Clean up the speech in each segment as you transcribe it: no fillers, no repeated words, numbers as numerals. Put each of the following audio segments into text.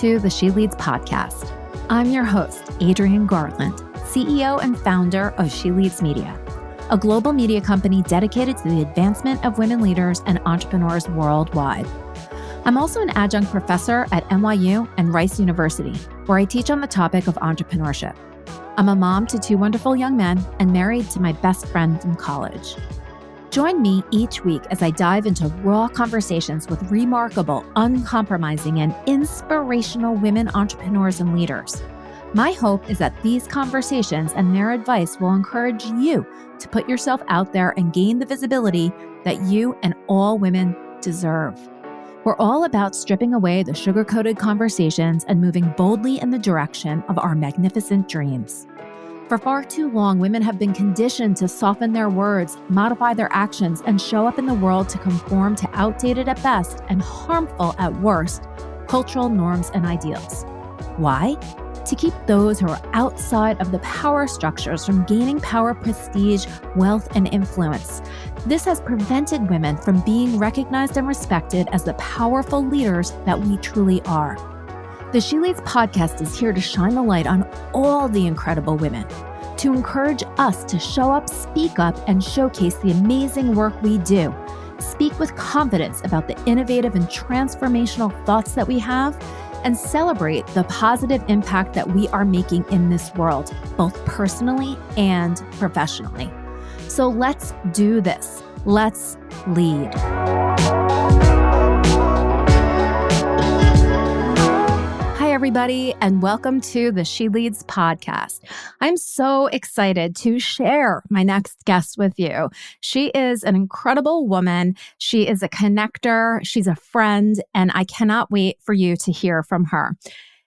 to the She Leads podcast. I'm your host, Adrienne Garland, CEO and founder of She Leads Media, a global media company dedicated to the advancement of women leaders and entrepreneurs worldwide. I'm also an adjunct professor at NYU and Rice University, where I teach on the topic of entrepreneurship. I'm a mom to two wonderful young men and married to my best friend from college. Join me each week as I dive into raw conversations with remarkable, uncompromising, and inspirational women entrepreneurs and leaders. My hope is that these conversations and their advice will encourage you to put yourself out there and gain the visibility that you and all women deserve. We're all about stripping away the sugar-coated conversations and moving boldly in the direction of our magnificent dreams. For far too long, women have been conditioned to soften their words, modify their actions, and show up in the world to conform to outdated at best and harmful at worst cultural norms and ideals. Why? To keep those who are outside of the power structures from gaining power, prestige, wealth, and influence. This has prevented women from being recognized and respected as the powerful leaders that we truly are. The She Leads podcast is here to shine the light on all the incredible women, to encourage us to show up, speak up, and showcase the amazing work we do. Speak with confidence about the innovative and transformational thoughts that we have, and celebrate the positive impact that we are making in this world, both personally and professionally. So let's do this. Let's lead. Hi, everybody, and welcome to the She Leads podcast. I'm so excited to share my next guest with you. She is an incredible woman. She is a connector. She's a friend, and I cannot wait for you to hear from her.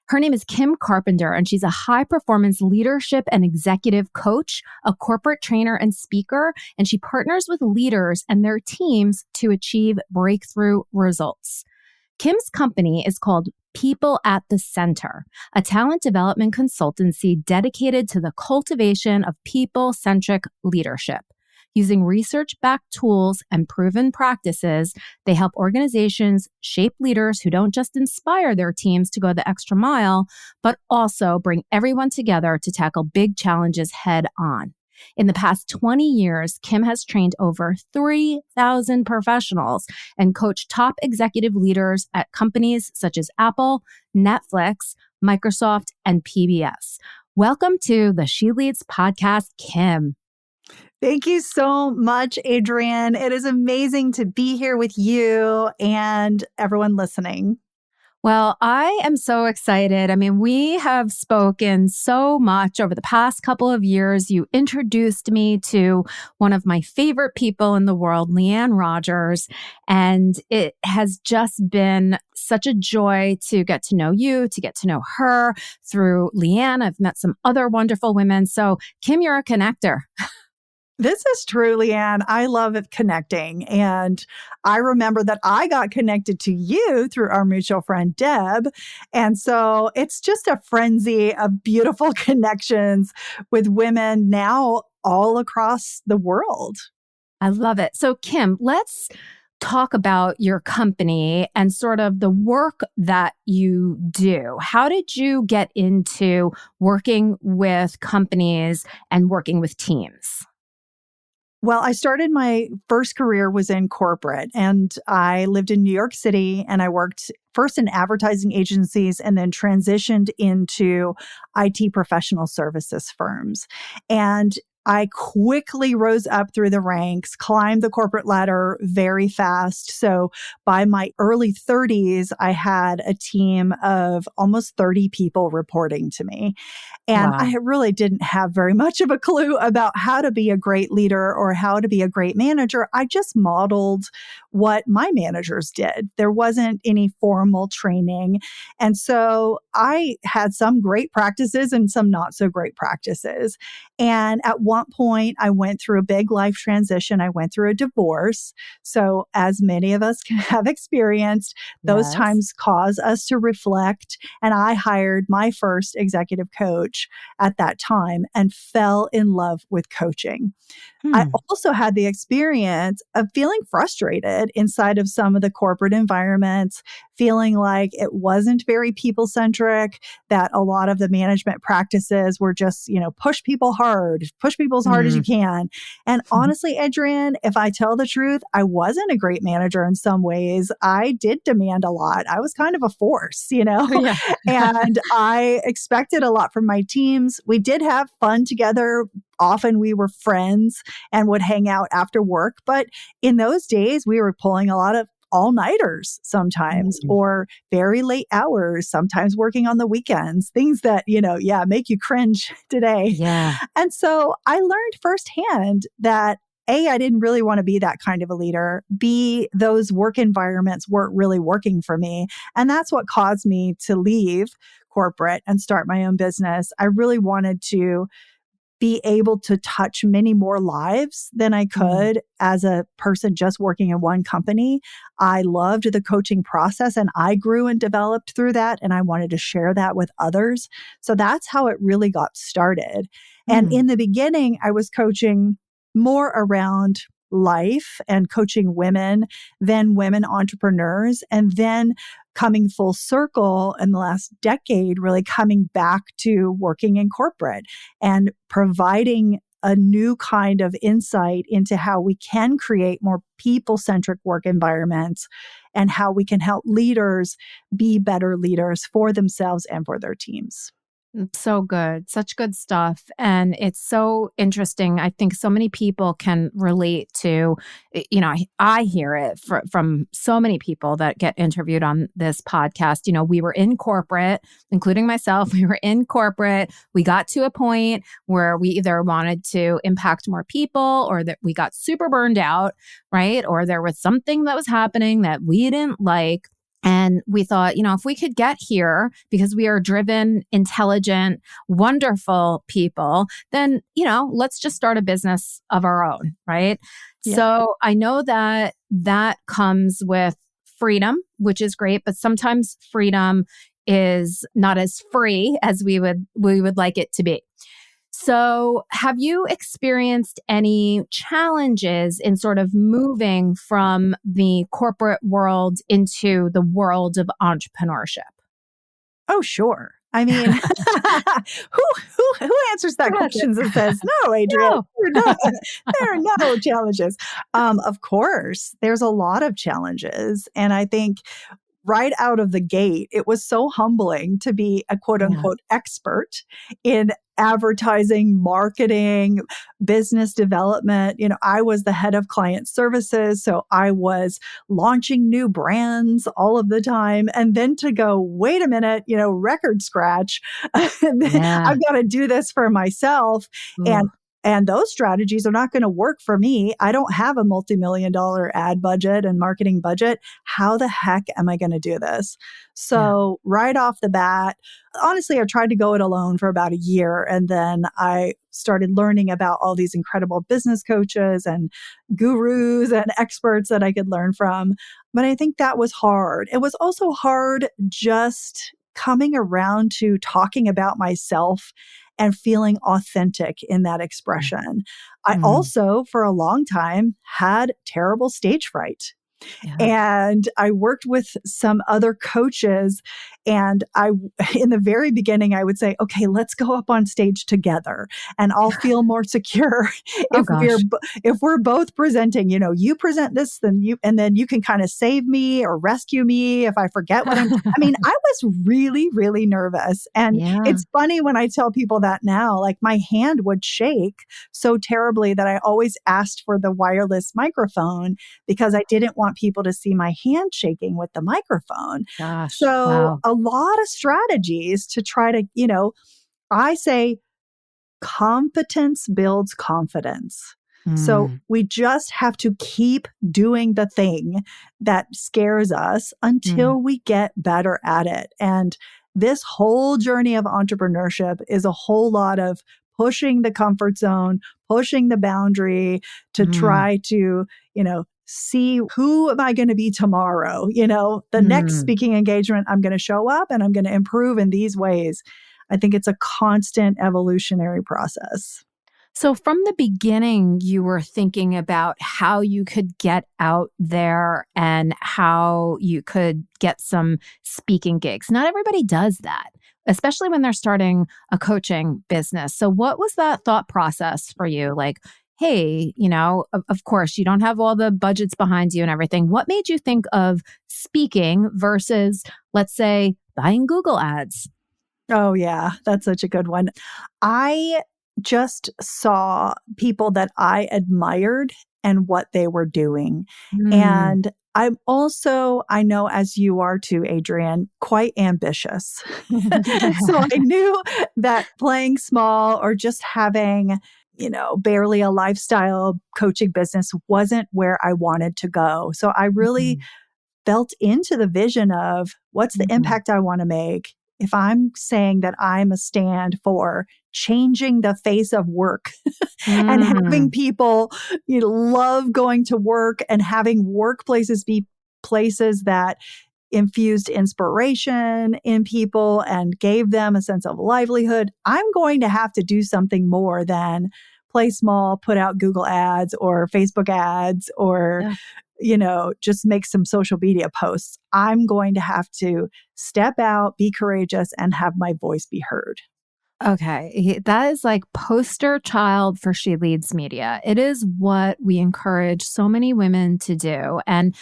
Her name is Kim Carpenter, and she's a high-performance leadership and executive coach, a corporate trainer and speaker, and she partners with leaders and their teams to achieve breakthrough results. Kim's company is called People at the Center, a talent development consultancy dedicated to the cultivation of people-centric leadership. Using research-backed tools and proven practices, they help organizations shape leaders who don't just inspire their teams to go the extra mile, but also bring everyone together to tackle big challenges head on. In the past 20 years, Kim has trained over 3,000 professionals and coached top executive leaders at companies such as Apple, Netflix, Microsoft, and PBS. Welcome to the She Leads podcast, Kim. Thank you so much, Adrienne. It is amazing to be here with you and everyone listening. Well, I am so excited. I mean, we have spoken so much over the past couple of years. You introduced me to one of my favorite people in the world, Leanne Rogers, and it has just been such a joy to get to know you, to get to know her through Leanne. I've met some other wonderful women. So, Kim, you're a connector. This is true, Leanne. I love connecting. And I remember that I got connected to you through our mutual friend, Deb. And so it's just a frenzy of beautiful connections with women now all across the world. I love it. So, Kim, let's talk about your company and sort of the work that you do. How did you get into working with companies and working with teams? Well, I started my first career was in corporate, and I lived in New York City, and I worked first in advertising agencies and then transitioned into IT professional services firms. And I quickly rose up through the ranks, climbed the corporate ladder very fast. So by my early 30s, I had a team of almost 30 people reporting to me. And Wow. I really didn't have very much of a clue about how to be a great leader or how to be a great manager. I just modeled what my managers did. There wasn't any formal training. And so I had some great practices and some not so great practices. And at one point, I went through a big life transition. I went through a divorce. So as many of us have experienced, those Yes. times cause us to reflect. And I hired my first executive coach at that time and fell in love with coaching. I also had the experience of feeling frustrated inside of some of the corporate environments, feeling like it wasn't very people centric, that a lot of the management practices were just, push people as hard as you can. And honestly, Adrienne, if I tell the truth, I wasn't a great manager in some ways. I did demand a lot. I was kind of a force, Yeah. and I expected a lot from my teams. We did have fun together. Often we were friends and would hang out after work. But in those days, we were pulling a lot of all-nighters sometimes, or very late hours, sometimes working on the weekends, things that, make you cringe today. Yeah. And so I learned firsthand that A, I didn't really want to be that kind of a leader. B, those work environments weren't really working for me. And that's what caused me to leave corporate and start my own business. I really wanted to be able to touch many more lives than I could as a person just working in one company. I loved the coaching process, and I grew and developed through that. And I wanted to share that with others. So that's how it really got started. And in the beginning, I was coaching more around life and coaching women than women entrepreneurs. And then coming full circle in the last decade, really coming back to working in corporate and providing a new kind of insight into how we can create more people-centric work environments and how we can help leaders be better leaders for themselves and for their teams. So good. Such good stuff. And it's so interesting. I think so many people can relate to, I hear it from so many people that get interviewed on this podcast. We were in corporate, including myself. We were in corporate. We got to a point where we either wanted to impact more people, or that we got super burned out, right? Or there was something that was happening that we didn't like. And we thought, if we could get here because we are driven, intelligent, wonderful people, then, let's just start a business of our own, right? Yeah. So I know that comes with freedom, which is great, but sometimes freedom is not as free as we would like it to be. So have you experienced any challenges in sort of moving from the corporate world into the world of entrepreneurship? Oh, sure. I mean, who answers that question and says, no, Adrienne, no. There are no challenges. Of course, there's a lot of challenges. And I think right out of the gate, it was so humbling to be a quote unquote expert in advertising, marketing, business development. I was the head of client services. So I was launching new brands all of the time. And then to go, wait a minute, record scratch. I've got to do this for myself. And those strategies are not going to work for me. I don't have a multi-million-dollar ad budget and marketing budget. How the heck am I going to do this? So right off the bat, honestly, I tried to go it alone for about a year. And then I started learning about all these incredible business coaches and gurus and experts that I could learn from. But I think that was hard. It was also hard just coming around to talking about myself and feeling authentic in that expression. I also, for a long time, had terrible stage fright. And I worked with some other coaches, and in the very beginning, I would say, okay, let's go up on stage together and I'll feel more secure if we're both presenting, you present this, then you can kind of save me or rescue me if I forget what I was really, really nervous. And it's funny when I tell people that now, like my hand would shake so terribly that I always asked for the wireless microphone because I didn't want people to see my hand shaking with the microphone. A lot of strategies to try to, I say competence builds confidence. So we just have to keep doing the thing that scares us until we get better at it. And this whole journey of entrepreneurship is a whole lot of pushing the comfort zone, pushing the boundary to try to, see who am I going to be tomorrow? The next speaking engagement, I'm going to show up and I'm going to improve in these ways. I think it's a constant evolutionary process. So from the beginning, you were thinking about how you could get out there and how you could get some speaking gigs. Not everybody does that, especially when they're starting a coaching business. So what was that thought process for you? Like, hey, of course, you don't have all the budgets behind you and everything. What made you think of speaking versus, let's say, buying Google ads? Oh, yeah. That's such a good one. I just saw people that I admired and what they were doing. Mm. And I'm also, I know as you are too, Adrienne, quite ambitious. So I knew that playing small or just having, barely a lifestyle coaching business wasn't where I wanted to go. So I really Mhm. felt into the vision of what's the Mhm. impact I want to make. If I'm saying that I'm a stand for changing the face of work and having Mm. people love going to work and having workplaces be places that infused inspiration in people and gave them a sense of livelihood, I'm going to have to do something more than play small, put out Google ads or Facebook ads or Yeah. just make some social media posts. I'm going to have to step out, be courageous, and have my voice be heard. Okay. That is like poster child for She Leads Media. It is what we encourage so many women to do. And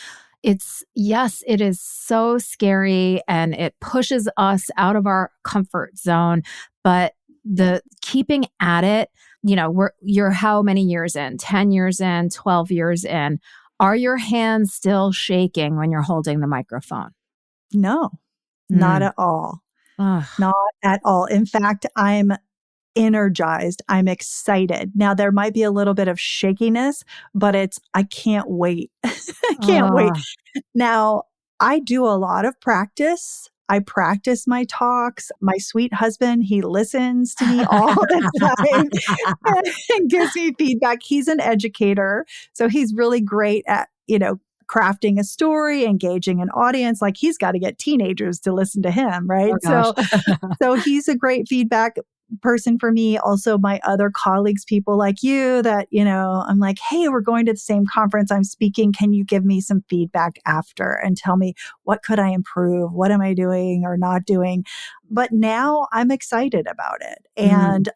yes, it is so scary and it pushes us out of our comfort zone. But the keeping at it, you're how many years in? 10 years in, 12 years in. Are your hands still shaking when you're holding the microphone? No, not Mm. at all. Ugh. Not at all. In fact, I'm energized. I'm excited. Now, there might be a little bit of shakiness, but I can't wait. I can't wait. Ugh. Now, I do a lot of practice. I practice my talks. My sweet husband, he listens to me all the time and gives me feedback. He's an educator, so he's really great at, crafting a story, engaging an audience. Like he's got to get teenagers to listen to him, right? Oh gosh. So he's a great feedback person for me. Also, my other colleagues, people like you that, I'm like, hey, we're going to the same conference I'm speaking. Can you give me some feedback after and tell me what could I improve? What am I doing or not doing? But now I'm excited about it. Mm, And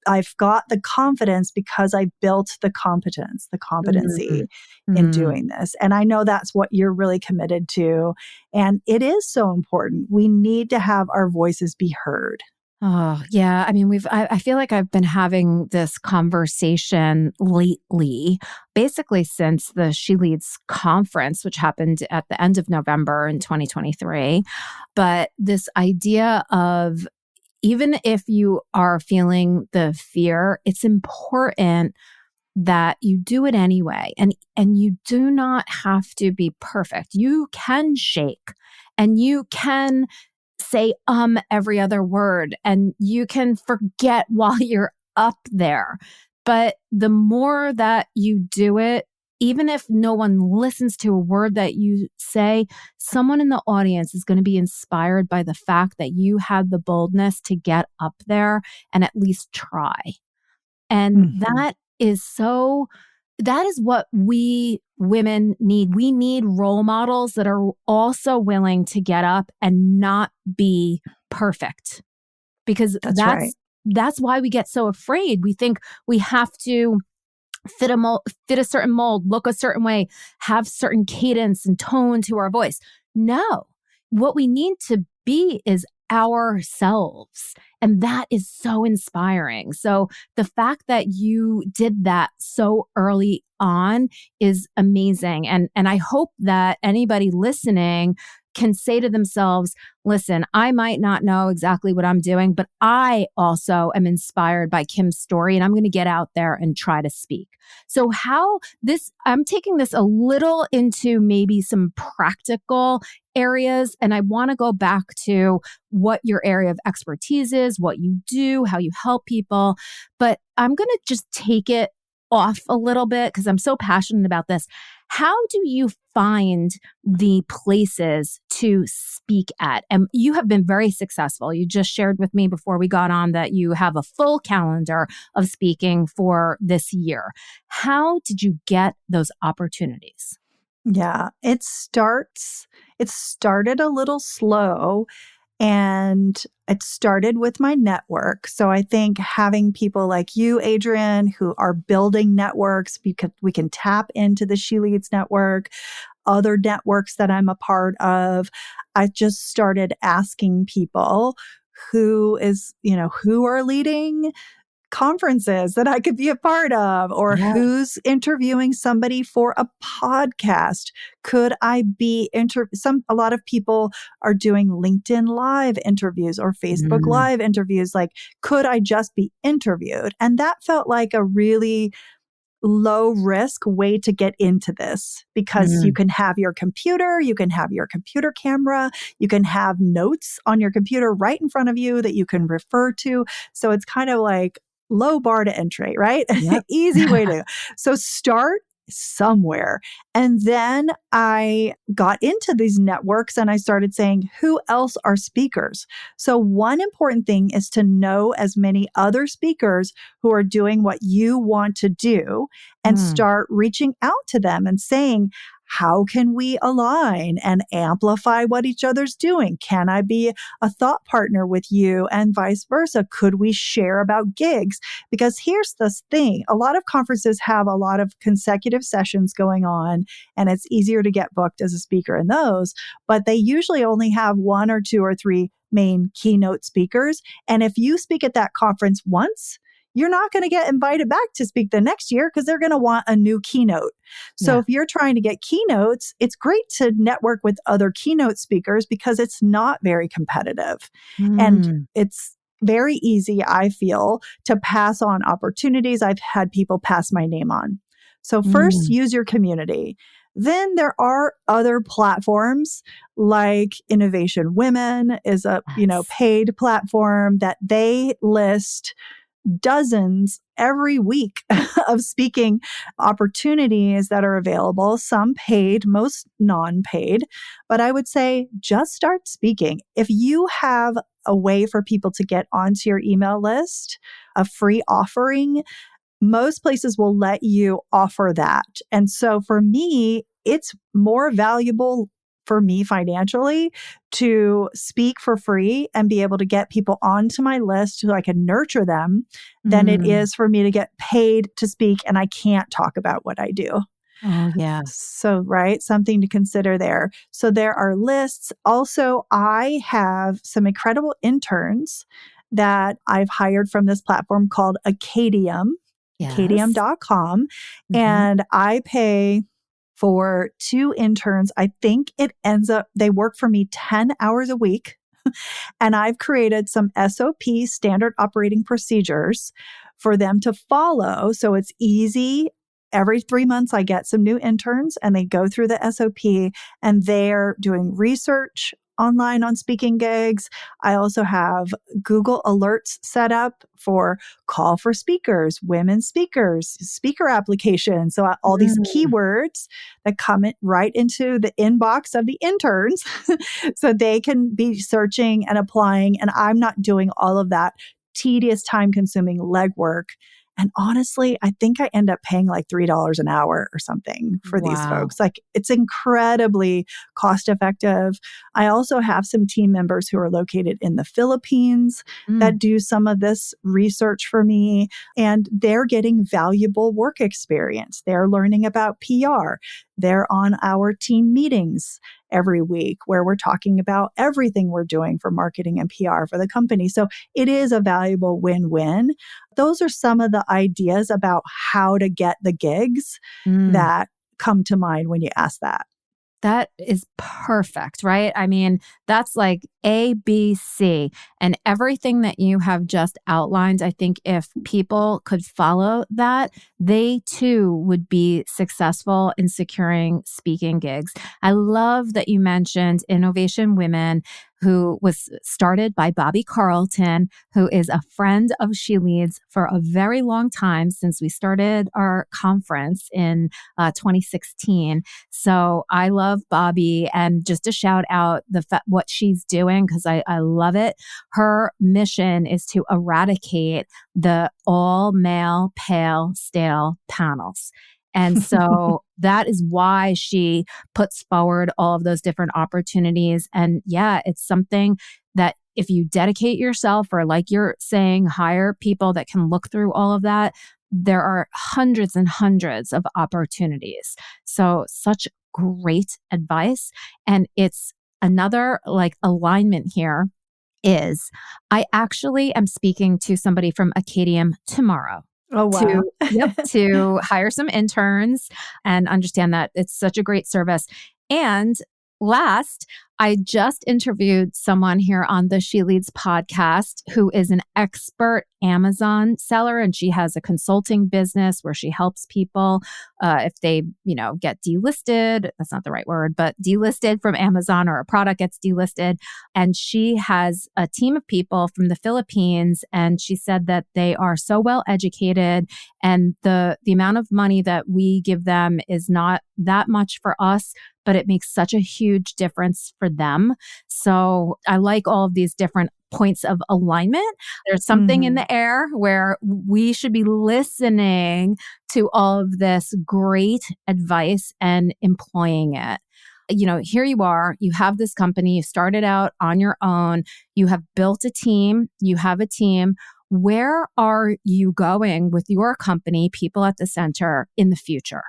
I've got the confidence because I built the competence, the mm, competency in mm. doing this. And I know that's what you're really committed to. And it is so important. We need to have our voices be heard. Oh, yeah. I mean, I feel like I've been having this conversation lately, basically since the She Leads conference, which happened at the end of November in 2023. But this idea of even if you are feeling the fear, it's important that you do it anyway. And you do not have to be perfect. You can shake and you can say every other word and you can forget while you're up there. But the more that you do it, even if no one listens to a word that you say, someone in the audience is going to be inspired by the fact that you had the boldness to get up there and at least try. And Mhm. that is what we women need. We need role models that are also willing to get up and not be perfect because That's right. that's why we get so afraid. We think we have to fit a certain mold, look a certain way, have certain cadence and tone to our voice. No, what we need to be is ourselves. And that is so inspiring. So the fact that you did that so early on is amazing. And I hope that anybody listening can say to themselves, listen, I might not know exactly what I'm doing, but I also am inspired by Kim's story and I'm going to get out there and try to speak. So I'm taking this a little into maybe some practical areas. And I want to go back to what your area of expertise is, what you do, how you help people. But I'm going to just take it off a little bit because I'm so passionate about this. How do you find the places to speak at? And you have been very successful. You just shared with me before we got on that you have a full calendar of speaking for this year. How did you get those opportunities? Yeah, it started a little slow. And it started with my network. So I think having people like you, Adrian, who are building networks, because we can tap into the She Leads network, other networks that I'm a part of. I just started asking people who are leading conferences that I could be a part of, or Yeah. who's interviewing somebody for a podcast. Could I be a lot of people are doing LinkedIn live interviews or Facebook live interviews. Like, could I just be interviewed? And that felt like a really low risk way to get into this, because you can have your computer, you can have your computer camera, you can have notes on your computer right in front of you that you can refer to. So it's kind of like low bar to entry, right? Yep. Easy way to. So start somewhere. And then I got into these networks and I started saying, who else are speakers? So one important thing is to know as many other speakers who are doing what you want to do and start reaching out to them and saying, how can we align and amplify what each other's doing? Can I be a thought partner with you and vice versa? Could we share about gigs? Because here's this thing. A lot of conferences have a lot of consecutive sessions going on, and it's easier to get booked as a speaker in those, but they usually only have one or two or three main keynote speakers. And if you speak at that conference once, you're not going to get invited back to speak the next year because they're going to want a new keynote. So if you're trying to get keynotes, it's great to network with other keynote speakers because it's not very competitive. And it's very easy, I feel, to pass on opportunities. I've had people pass my name on. So first, use your community. Then there are other platforms like Innovation Women is a paid platform that they list dozens every week of speaking opportunities that are available, some paid, most non-paid. But I would say just start speaking. If you have a way for people to get onto your email list, a free offering, most places will let you offer that. And so for me, it's more valuable for me financially to speak for free and be able to get people onto my list so I can nurture them than it is for me to get paid to speak and I can't talk about what I do. Oh, yeah. So, right, something to consider there. So there are lists. Also, I have some incredible interns that I've hired from this platform called Acadium, acadium.com. And I pay for 2 interns. I think it ends up, they work for me 10 hours a week. And I've created some SOP, standard operating procedures, for them to follow. So it's easy. Every 3 months, I get some new interns and they go through the SOP and they're doing research online on speaking gigs. I also have Google Alerts set up for call for speakers, women speakers, speaker applications. So all these keywords that come right into the inbox of the interns so they can be searching and applying. And I'm not doing all of that tedious, time-consuming legwork. And honestly, I think I end up paying like $3 an hour or something for these folks. Like, it's incredibly cost effective. I also have some team members who are located in the Philippines that do some of this research for me, and they're getting valuable work experience. They're learning about PR. They're on our team meetings every week where we're talking about everything we're doing for marketing and PR for the company. So it is a valuable win-win. Those are some of the ideas about how to get the gigs that come to mind when you ask that. That is perfect, right? I mean, that's like A, B, C. And everything that you have just outlined, I think if people could follow that, they too would be successful in securing speaking gigs. I love that you mentioned Innovation Women, who was started by Bobby Carlton, who is a friend of She Leads for a very long time since we started our conference in 2016. So I love Bobby, and just to shout out what she's doing, because I love it. Her mission is to eradicate the all male, pale, stale panels. And so that is why she puts forward all of those different opportunities. And yeah, it's something that if you dedicate yourself, or like you're saying, hire people that can look through all of that, there are hundreds and hundreds of opportunities. So such great advice. And it's another like alignment here is I actually am speaking to somebody from Acadium tomorrow. Oh, wow. To hire some interns and understand that it's such a great service. And last, I just interviewed someone here on the She Leads podcast who is an expert Amazon seller, and she has a consulting business where she helps people if they, get delisted. That's not the right word, but delisted from Amazon, or a product gets delisted. And she has a team of people from the Philippines, and she said that they are so well educated, and the amount of money that we give them is not that much for us, but it makes such a huge difference for them. So I like all of these different points of alignment. There's something in the air where we should be listening to all of this great advice and employing it. Here you are, you have this company, you started out on your own, you have built a team, you have a team. Where are you going with your company, People at the Center, in the future?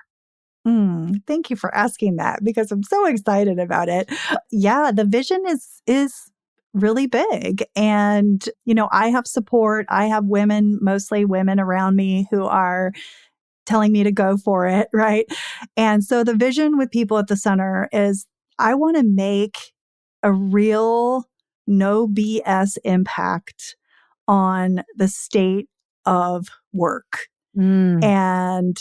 Thank you for asking that, because I'm so excited about it. Yeah, the vision is really big. And, I have support. I have women, mostly women around me, who are telling me to go for it, right? And so the vision with People at the Center is I want to make a real no BS impact on the state of work. And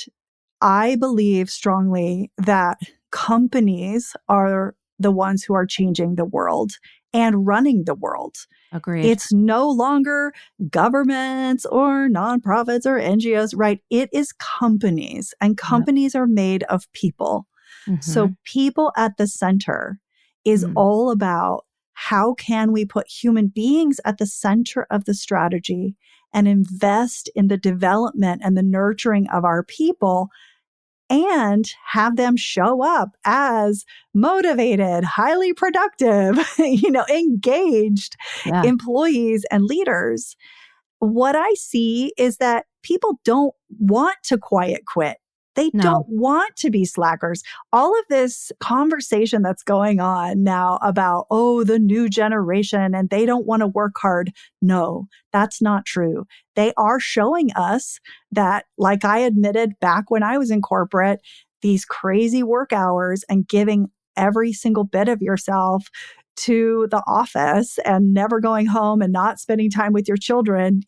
I believe strongly that companies are the ones who are changing the world and running the world. Agreed. It's no longer governments or nonprofits or NGOs, right? It is companies, and companies are made of people. So People at the Center is all about how can we put human beings at the center of the strategy and invest in the development and the nurturing of our people, and have them show up as motivated, highly productive, engaged employees and leaders. What I see is that people don't want to quiet quit. They don't want to be slackers. All of this conversation that's going on now about, the new generation, and they don't want to work hard. No, that's not true. They are showing us that, like I admitted back when I was in corporate, these crazy work hours and giving every single bit of yourself to the office and never going home and not spending time with your children,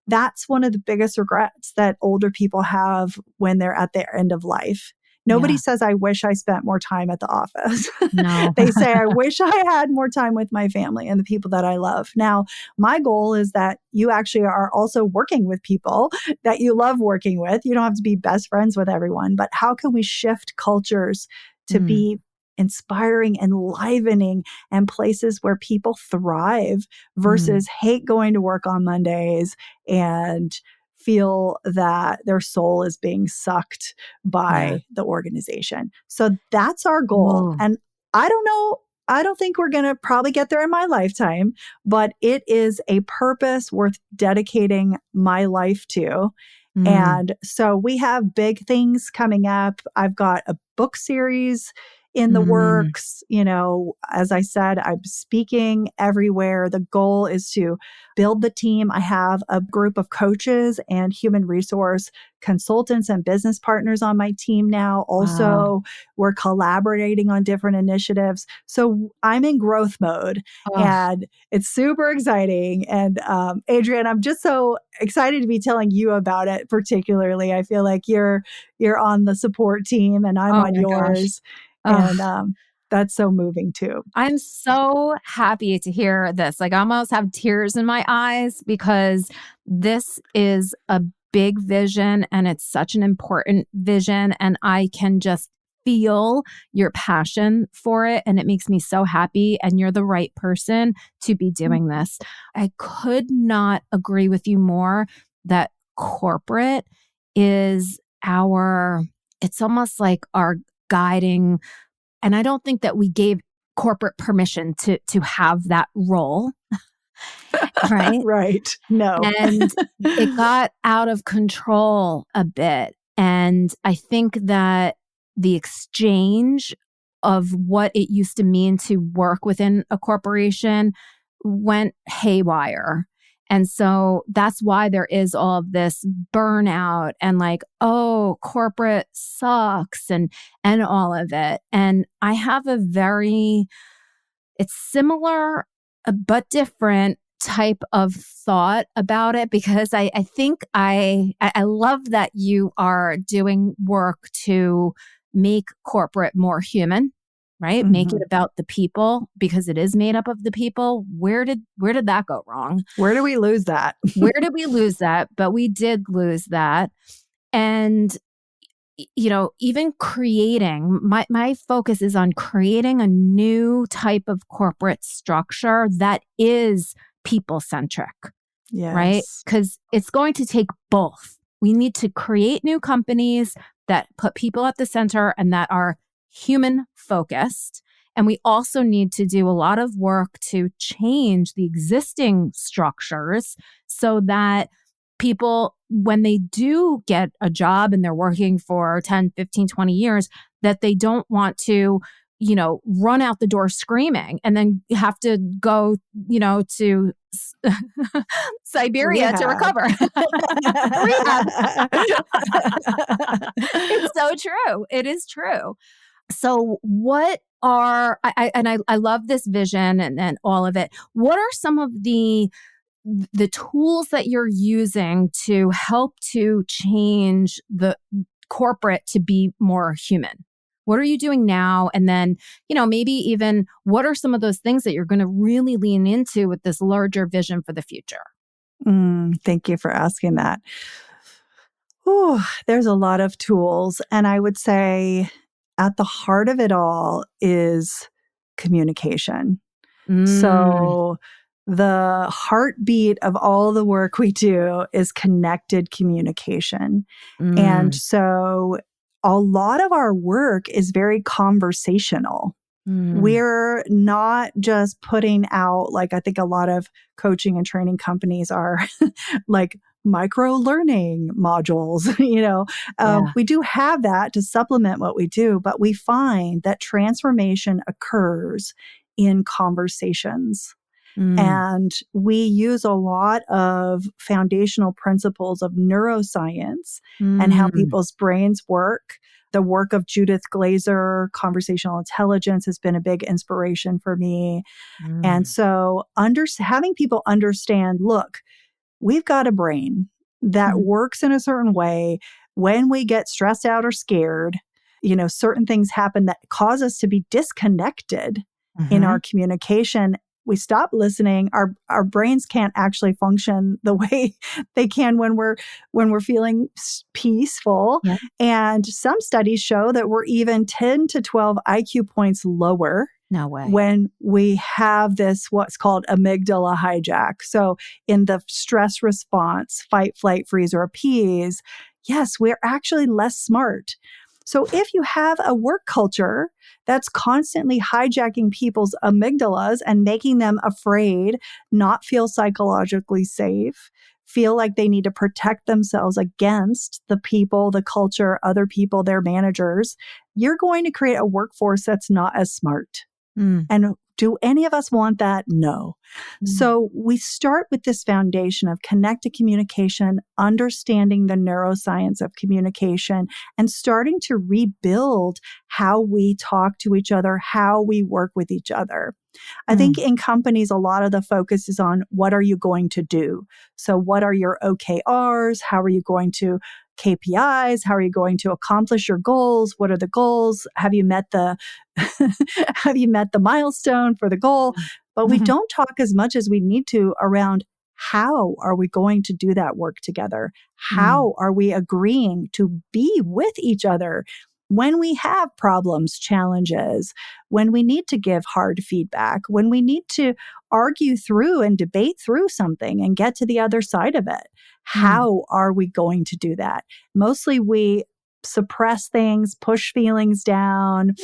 that's one of the biggest regrets that older people have when they're at their end of life. Nobody says, I wish I spent more time at the office. No. They say, I wish I had more time with my family and the people that I love. Now, my goal is that you actually are also working with people that you love working with. You don't have to be best friends with everyone, but how can we shift cultures to be inspiring, enlivening, and places where people thrive versus hate going to work on Mondays and feel that their soul is being sucked by the organization. So that's our goal. And I don't know, I don't think we're going to probably get there in my lifetime, but it is a purpose worth dedicating my life to. And so we have big things coming up. I've got a book series in the works. As I said, I'm speaking everywhere. The goal is to build the team. I have a group of coaches and human resource consultants and business partners on my team now. Also, we're collaborating on different initiatives. So I'm in growth mode and it's super exciting. And Adrienne, I'm just so excited to be telling you about it. Particularly, I feel like you're on the support team and I'm on yours. Gosh. And That's so moving too. I'm so happy to hear this. Like I almost have tears in my eyes because this is a big vision and it's such an important vision. And I can just feel your passion for it. And it makes me so happy. And you're the right person to be doing this. I could not agree with you more that corporate is it's almost like our guiding. And I don't think that we gave corporate permission to have that role, right? Right. No. And it got out of control a bit. And I think that the exchange of what it used to mean to work within a corporation went haywire. And so that's why there is all of this burnout and like, oh, corporate sucks and all of it. And I have it's similar but different type of thought about it because I think I love that you are doing work to make corporate more human. Right? Mm-hmm. Make it about the people because it is made up of the people. Where did that go wrong? Where do we lose that? Where did we lose that? But we did lose that. And, even creating, my focus is on creating a new type of corporate structure that is people-centric. Yes. Right? Because it's going to take both. We need to create new companies that put people at the center and that are human focused. And we also need to do a lot of work to change the existing structures so that people, when they do get a job and they're working for 10, 15, 20 years, that they don't want to, run out the door screaming and then have to go, to Siberia to recover. Rehab. It's so true. It is true. So what are, I love this vision and all of it. What are some of the tools that you're using to help to change the corporate to be more human? What are you doing now? And then, maybe even what are some of those things that you're going to really lean into with this larger vision for the future? Thank you for asking that. Ooh, there's a lot of tools. And I would say at the heart of it all is communication. So the heartbeat of all the work we do is connected communication. And so a lot of our work is very conversational. We're not just putting out, like I think a lot of coaching and training companies are like micro learning modules, we do have that to supplement what we do, but we find that transformation occurs in conversations. And we use a lot of foundational principles of neuroscience and how people's brains work. The work of Judith Glaser, conversational intelligence, has been a big inspiration for me. And so having people understand, look, we've got a brain that works in a certain way. When we get stressed out or scared, certain things happen that cause us to be disconnected in our communication. We stop listening. Our brains can't actually function the way they can when we're feeling peaceful. Yeah. And some studies show that we're even 10 to 12 IQ points lower. No way. When we have this, what's called amygdala hijack. So in the stress response, fight, flight, freeze, or appease, yes, we're actually less smart. So if you have a work culture that's constantly hijacking people's amygdalas and making them afraid, not feel psychologically safe, feel like they need to protect themselves against the people, the culture, other people, their managers, you're going to create a workforce that's not as smart. And Do any of us want that? No. Mm. So we start with this foundation of connected communication, understanding the neuroscience of communication, and starting to rebuild how we talk to each other, how we work with each other. I think in companies, a lot of the focus is on what are you going to do? So what are your OKRs? How are you going to KPIs? How are you going to accomplish your goals? What are the goals? Have you met the have you met the milestone for the goal? But we don't talk as much as we need to around how are we going to do that work together? How are we agreeing to be with each other when we have problems, challenges, when we need to give hard feedback, when we need to argue through and debate through something and get to the other side of it? How are we going to do that? Mostly we suppress things, push feelings down,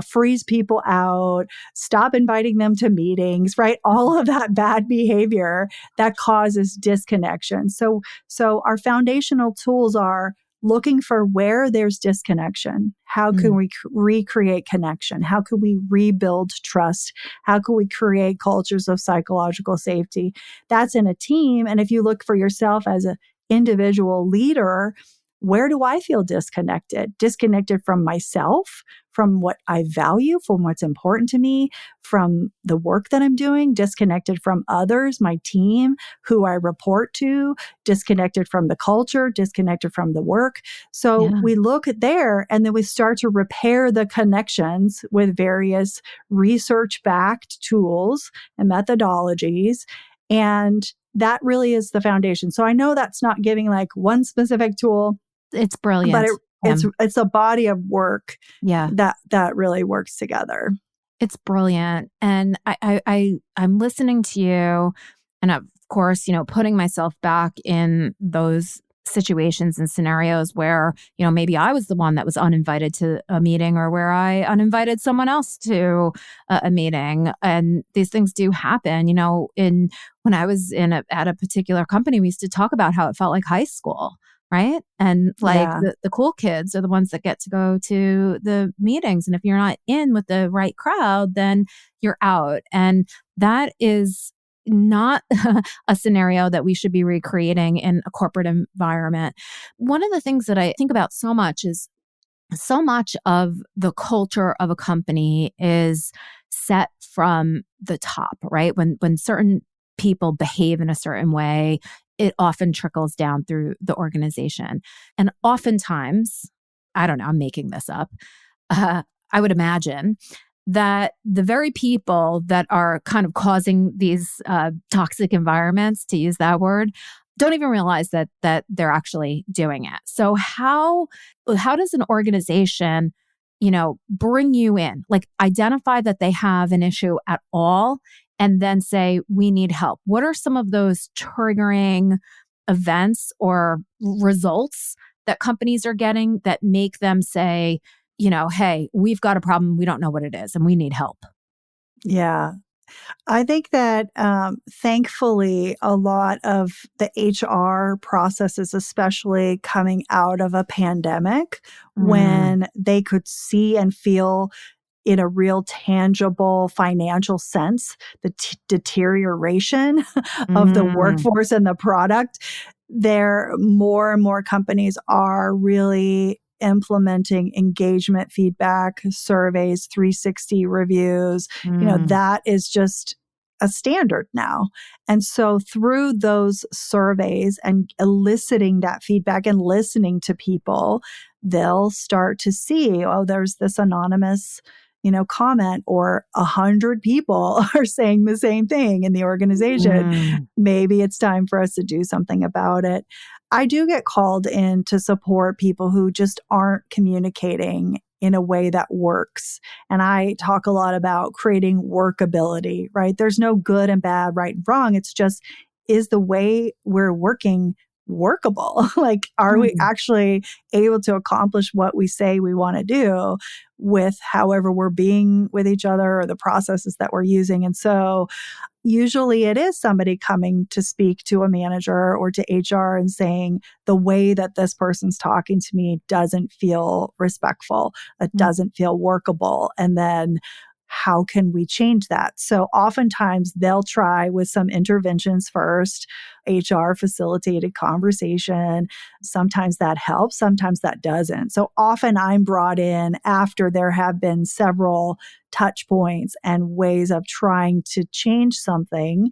freeze people out, stop inviting them to meetings, right? All of that bad behavior that causes disconnection. So our foundational tools are looking for where there's disconnection. How can we recreate connection? How can we rebuild trust? How can we create cultures of psychological safety? That's in a team. And if you look for yourself as an individual leader, where do I feel disconnected? Disconnected from myself, from what I value, from what's important to me, from the work that I'm doing, disconnected from others, my team, who I report to, disconnected from the culture, disconnected from the work. So we look at there and then we start to repair the connections with various research-backed tools and methodologies. And that really is the foundation. So I know that's not giving like one specific tool. It's brilliant. But it's a body of work Yeah. that really works together. It's brilliant. And I'm listening to you and of course, putting myself back in those situations and scenarios where, maybe I was the one that was uninvited to a meeting or where I uninvited someone else to a meeting. And these things do happen, when I was at a particular company, we used to talk about how it felt like high school. Right. And the cool kids are the ones that get to go to the meetings. And if you're not in with the right crowd, then you're out. And that is not a scenario that we should be recreating in a corporate environment. One of the things that I think about so much is so much of the culture of a company is set from the top, right? When certain people behave in a certain way, it often trickles down through the organization. And oftentimes, I don't know, I'm making this up, I would imagine that the very people that are kind of causing these toxic environments, to use that word, don't even realize that they're actually doing it. So how does an organization, bring you in, like identify that they have an issue at all, and then say, we need help? What are some of those triggering events or results that companies are getting that make them say, hey, we've got a problem, we don't know what it is, and we need help? Yeah. I think that thankfully, a lot of the HR processes, especially coming out of a pandemic, when they could see and feel in a real tangible financial sense, the deterioration of the workforce and the product, more and more companies are really implementing engagement feedback, surveys, 360 reviews. That is just a standard now. And so through those surveys and eliciting that feedback and listening to people, they'll start to see, there's this anonymous comment, or 100 people are saying the same thing in the organization. Maybe it's time for us to do something about it. I do get called in to support people who just aren't communicating in a way that works. And I talk a lot about creating workability, right? There's no good and bad, right and wrong. It's just, is the way we're working workable? Like, are we actually able to accomplish what we say we want to do with however we're being with each other or the processes that we're using? And so usually it is somebody coming to speak to a manager or to HR and saying, the way that this person's talking to me doesn't feel respectful. It doesn't feel workable. And then how can we change that? So oftentimes they'll try with some interventions first, HR facilitated conversation. Sometimes that helps, sometimes that doesn't. So often I'm brought in after there have been several touch points and ways of trying to change something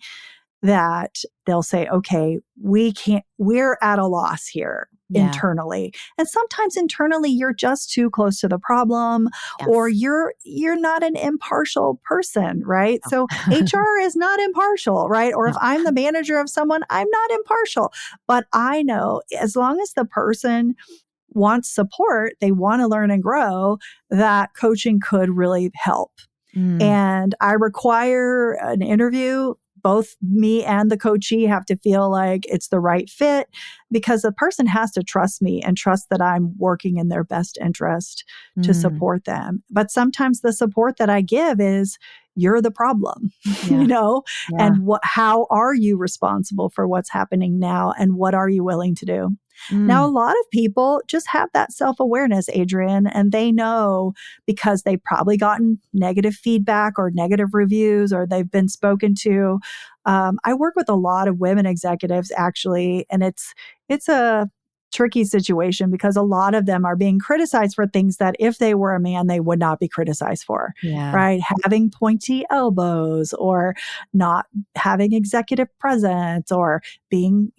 that they'll say, okay, we're at a loss here. Yeah. Internally. And sometimes internally you're just too close to the problem, Yes. or you're not an impartial person, right? So HR is not impartial, right? Or if I'm the manager of someone, I'm not impartial. But I know as long as the person wants support, they want to learn and grow, that coaching could really help. And I require an interview. Both me and the coachee have to feel like it's the right fit, because the person has to trust me and trust that I'm working in their best interest to support them. But sometimes the support that I give is, you're the problem, and how are you responsible for what's happening now? And what are you willing to do? Now, a lot of people just have that self-awareness, Adrienne, and they know because they've probably gotten negative feedback or negative reviews, or they've been spoken to. I work with a lot of women executives, actually, and it's a tricky situation because a lot of them are being criticized for things that if they were a man, they would not be criticized for, right? Having pointy elbows, or not having executive presence, or being,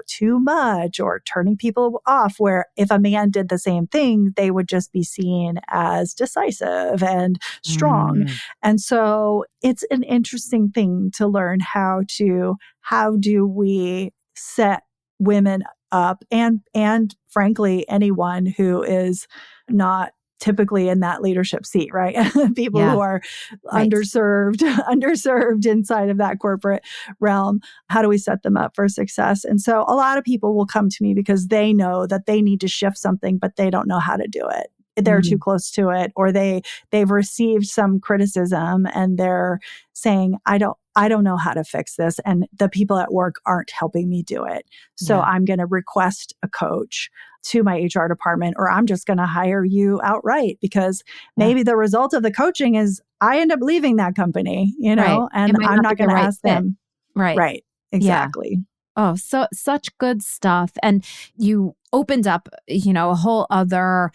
too much, or turning people off, where if a man did the same thing, they would just be seen as decisive and strong. And so it's an interesting thing to learn how do we set women up and frankly, anyone who is not typically in that leadership seat, right? People who are underserved inside of that corporate realm. How do we set them up for success? And so a lot of people will come to me because they know that they need to shift something, but they don't know how to do it. They're too close to it, or they've received some criticism and they're saying, I don't know how to fix this, and the people at work aren't helping me do it. So I'm going to request a coach to my HR department, or I'm just going to hire you outright, because maybe the result of the coaching is I end up leaving that company, and I'm not going to ask them. Right. Exactly. Yeah. Oh, so such good stuff. And you opened up, a whole other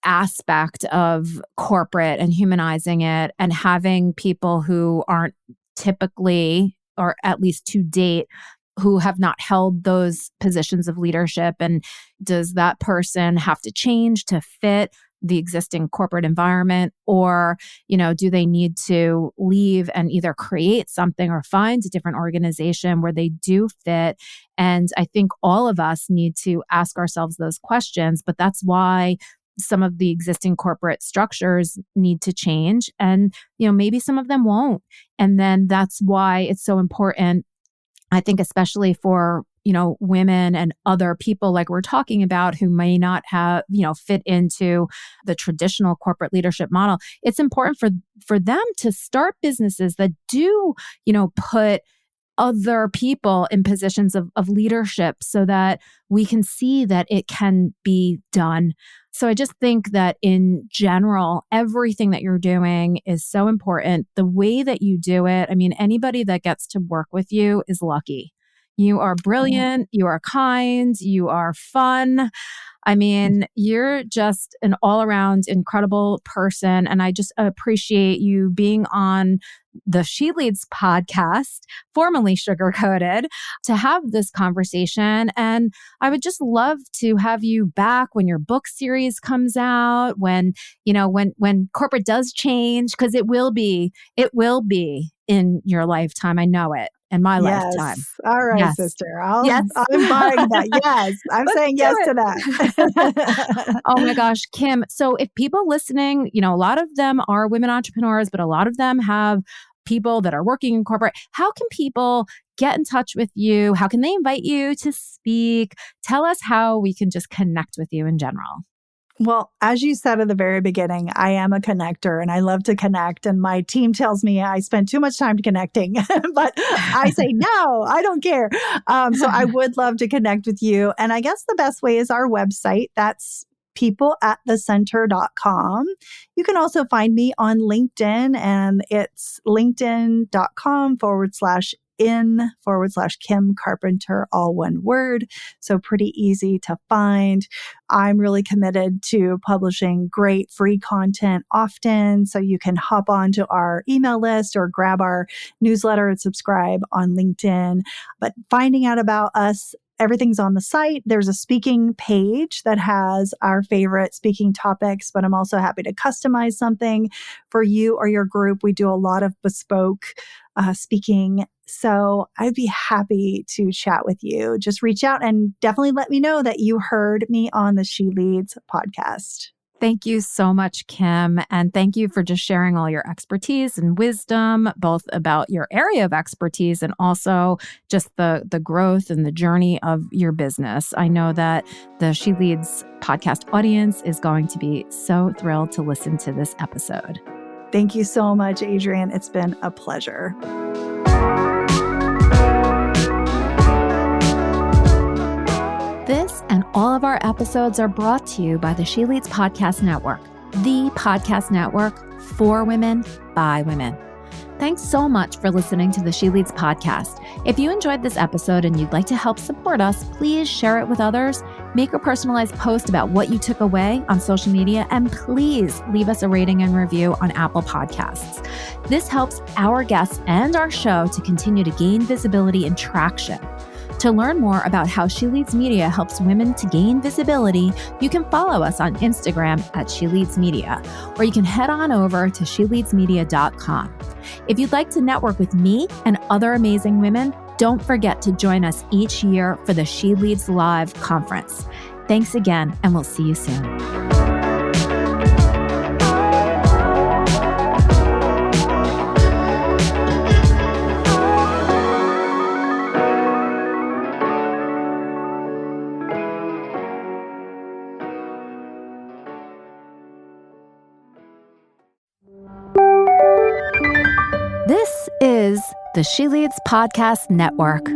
aspect of corporate and humanizing it, and having people who aren't typically, or at least to date, who have not held those positions of leadership. And does that person have to change to fit the existing corporate environment, or, do they need to leave and either create something or find a different organization where they do fit? And I think all of us need to ask ourselves those questions, but that's why some of the existing corporate structures need to change, and, maybe some of them won't. And then that's why it's so important, I think, especially for, women and other people like we're talking about who may not have, fit into the traditional corporate leadership model. It's important for them to start businesses that do, put other people in positions of leadership, so that we can see that it can be done. So I just think that in general, everything that you're doing is so important. The way that you do it, anybody that gets to work with you is lucky. You are brilliant, you are kind, you are fun. You're just an all-around incredible person. And I just appreciate you being on the She Leads podcast, formerly Sugar Coated, to have this conversation. And I would just love to have you back when your book series comes out, when corporate does change, because it will be in your lifetime. I know it. In my lifetime. All right, sister. I'm buying that. Yes. I'm saying yes to that. Oh my gosh, Kim. So if people listening, a lot of them are women entrepreneurs, but a lot of them have people that are working in corporate. How can people get in touch with you? How can they invite you to speak? Tell us how we can just connect with you in general. Well, as you said at the very beginning, I am a connector and I love to connect. And my team tells me I spend too much time connecting, but I say, no, I don't care. So I would love to connect with you. And I guess the best way is our website. That's peopleatthecenter.com. You can also find me on LinkedIn, and it's linkedin.com/Kim Carpenter, all one word. So pretty easy to find. I'm really committed to publishing great free content often. So you can hop onto our email list or grab our newsletter and subscribe on LinkedIn. But finding out about us, everything's on the site. There's a speaking page that has our favorite speaking topics, but I'm also happy to customize something for you or your group. We do a lot of bespoke speaking. So I'd be happy to chat with you. Just reach out and definitely let me know that you heard me on the She Leads podcast. Thank you so much, Kim. And thank you for just sharing all your expertise and wisdom, both about your area of expertise and also just the growth and the journey of your business. I know that the She Leads podcast audience is going to be so thrilled to listen to this episode. Thank you so much, Adrienne. It's been a pleasure. This and all of our episodes are brought to you by the She Leads Podcast Network, the podcast network for women, by women. Thanks so much for listening to the She Leads podcast. If you enjoyed this episode and you'd like to help support us, please share it with others, make a personalized post about what you took away on social media, and please leave us a rating and review on Apple Podcasts. This helps our guests and our show to continue to gain visibility and traction. To learn more about how She Leads Media helps women to gain visibility, you can follow us on Instagram at She Leads Media, or you can head on over to sheleadsmedia.com. If you'd like to network with me and other amazing women, don't forget to join us each year for the She Leads Live conference. Thanks again, and we'll see you soon. This is the She Leads Podcast Network.